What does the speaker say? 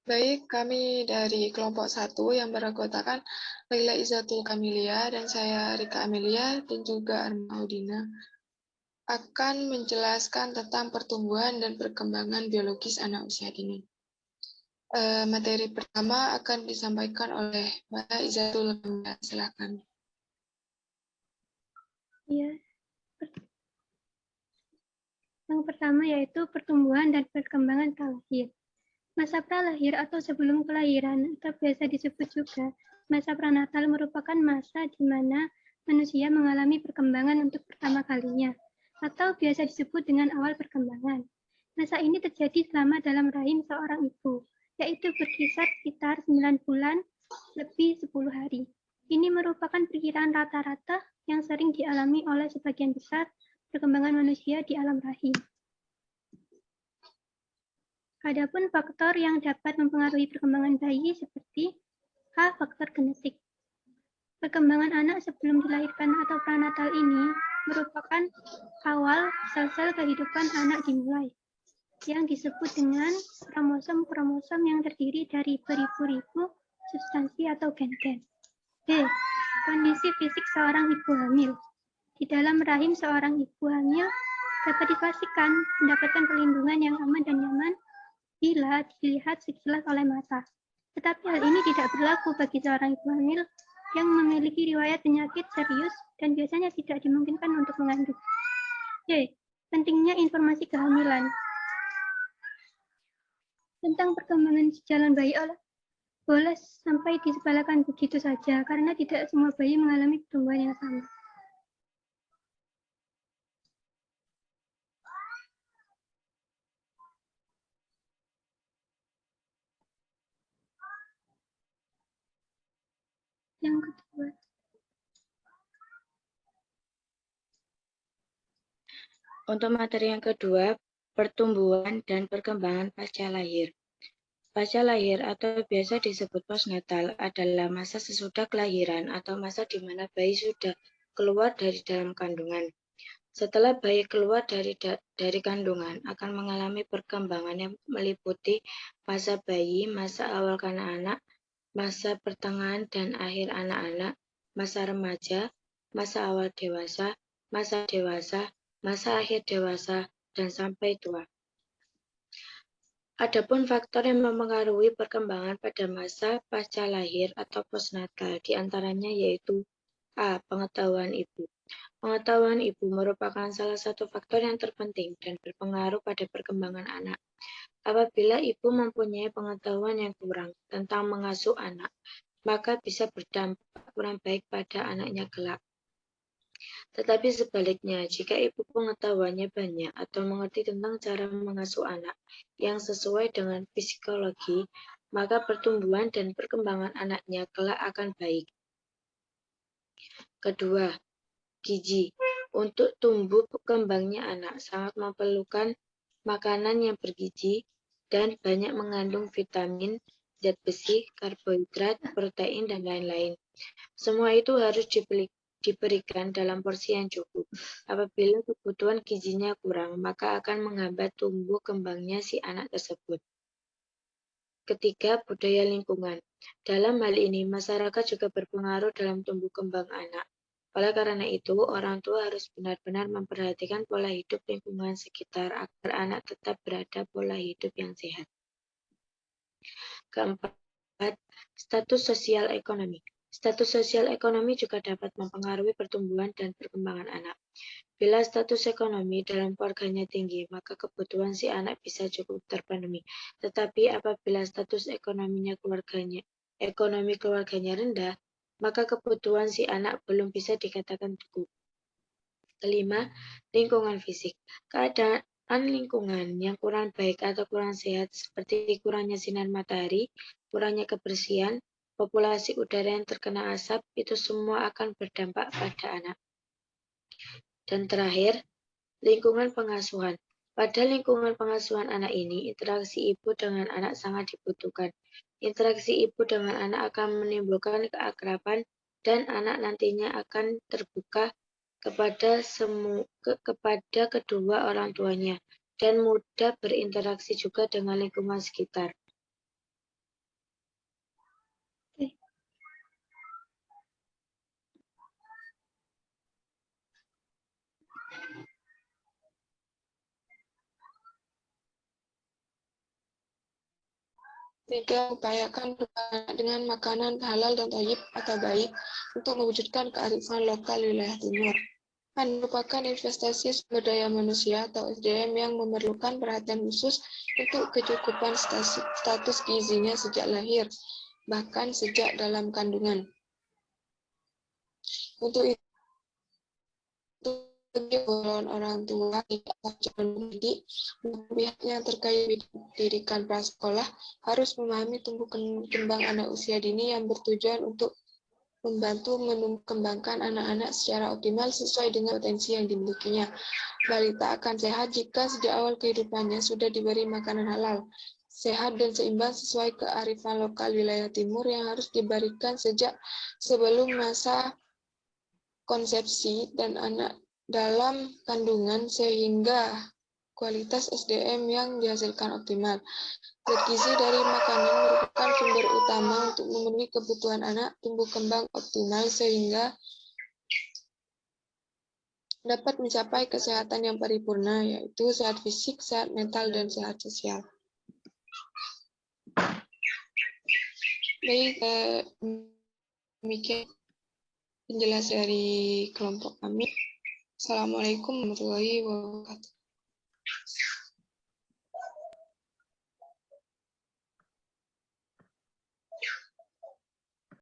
Baik, kami dari kelompok 1 yang beranggotakan Laila Izzatul Kamilia dan saya Rika Amelia dan juga Arma Audina akan menjelaskan tentang pertumbuhan dan perkembangan biologis anak usia dini. Materi pertama akan disampaikan oleh Mbak Izzatul Kamilia. Silakan. Ya, yang pertama yaitu pertumbuhan dan perkembangan pralahir. Masa pralahir atau sebelum kelahiran atau biasa disebut juga masa pranatal merupakan masa di mana manusia mengalami perkembangan untuk pertama kalinya atau biasa disebut dengan awal perkembangan. Masa ini terjadi selama dalam rahim seorang ibu, yaitu berkisar sekitar 9 bulan lebih 10 hari. Ini merupakan perkiraan rata-rata yang sering dialami oleh sebagian besar perkembangan manusia di alam rahim. Adapun faktor yang dapat mempengaruhi perkembangan bayi seperti A. Faktor genetik. Perkembangan anak sebelum dilahirkan atau pranatal ini merupakan awal sel-sel kehidupan anak dimulai, yang disebut dengan kromosom-kromosom yang terdiri dari beribu-ribu substansi atau gen-gen. B. Kondisi fisik seorang ibu hamil. Di dalam rahim seorang ibu hamil dapat dipastikan mendapatkan perlindungan yang aman dan nyaman bila dilihat sekilas oleh mata. Tetapi hal ini tidak berlaku bagi seorang ibu hamil yang memiliki riwayat penyakit serius dan biasanya tidak dimungkinkan untuk mengandung. Y. Pentingnya informasi kehamilan. Tentang perkembangan jalan bayi boleh sampai disepelekan begitu saja karena tidak semua bayi mengalami pertumbuhan yang sama. Yang kedua, untuk materi yang kedua, pertumbuhan dan perkembangan pasca lahir. Pasca lahir atau biasa disebut postnatal adalah masa sesudah kelahiran atau masa di mana bayi sudah keluar dari dalam kandungan. Setelah bayi keluar dari kandungan akan mengalami perkembangan yang meliputi masa bayi, masa awal kanak-anak, masa pertengahan dan akhir anak-anak, masa remaja, masa awal dewasa, masa akhir dewasa, dan sampai tua. Adapun faktor yang mempengaruhi perkembangan pada masa pasca lahir atau postnatal diantaranya yaitu A. Pengetahuan ibu. Pengetahuan ibu merupakan salah satu faktor yang terpenting dan berpengaruh pada perkembangan anak. Apabila ibu mempunyai pengetahuan yang kurang tentang mengasuh anak, maka bisa berdampak kurang baik pada anaknya kelak. Tetapi sebaliknya, jika ibu pengetahuannya banyak atau mengerti tentang cara mengasuh anak yang sesuai dengan psikologi, maka pertumbuhan dan perkembangan anaknya kelak akan baik. Kedua, gizi. Untuk tumbuh kembangnya anak sangat memerlukan makanan yang bergizi dan banyak mengandung vitamin, zat besi, karbohidrat, protein, dan lain-lain. Semua itu harus diberikan dalam porsi yang cukup. Apabila kebutuhan gizinya kurang, maka akan menghambat tumbuh kembangnya si anak tersebut. Ketiga, budaya lingkungan. Dalam hal ini, masyarakat juga berpengaruh dalam tumbuh kembang anak. Oleh karena itu, orang tua harus benar-benar memperhatikan pola hidup lingkungan sekitar agar anak tetap berada pola hidup yang sehat. Keempat, status sosial ekonomi. Status sosial ekonomi juga dapat mempengaruhi pertumbuhan dan perkembangan anak. Bila status ekonomi dalam keluarganya tinggi, maka kebutuhan si anak bisa cukup terpenuhi. Tetapi apabila status ekonomi keluarganya rendah, maka kebutuhan si anak belum bisa dikatakan cukup. Kelima, lingkungan fisik. Keadaan lingkungan yang kurang baik atau kurang sehat seperti kurangnya sinar matahari, kurangnya kebersihan, populasi udara yang terkena asap, itu semua akan berdampak pada anak. Dan terakhir, lingkungan pengasuhan. Pada lingkungan pengasuhan anak ini, interaksi ibu dengan anak sangat dibutuhkan. Interaksi ibu dengan anak akan menimbulkan keakraban dan anak nantinya akan terbuka kepada kedua orang tuanya dan mudah berinteraksi juga dengan lingkungan sekitar. Tiga, upayakan dengan makanan halal dan thayyib atau baik untuk mewujudkan kearifan lokal wilayah timur. Merupakan investasi sumber daya manusia atau SDM yang memerlukan perhatian khusus untuk kecukupan status gizinya sejak lahir, bahkan sejak dalam kandungan. Untuk itu, orang tua atau calon pendidik, pihak yang terkait pendidikan prasekolah harus memahami tumbuh kembang anak usia dini yang bertujuan untuk membantu mengembangkan anak-anak secara optimal sesuai dengan potensi yang dimilikinya. Balita akan sehat jika sejak awal kehidupannya sudah diberi makanan halal, sehat dan seimbang sesuai kearifan lokal wilayah timur yang harus diberikan sejak sebelum masa konsepsi dan anak dalam kandungan sehingga kualitas SDM yang dihasilkan optimal. Zat gizi dari makanan merupakan sumber utama untuk memenuhi kebutuhan anak tumbuh kembang optimal sehingga dapat mencapai kesehatan yang paripurna, yaitu sehat fisik, sehat mental, dan sehat sosial. Baik, demikian penjelasan dari kelompok kami. Assalamualaikum warahmatullahi wabarakatuh.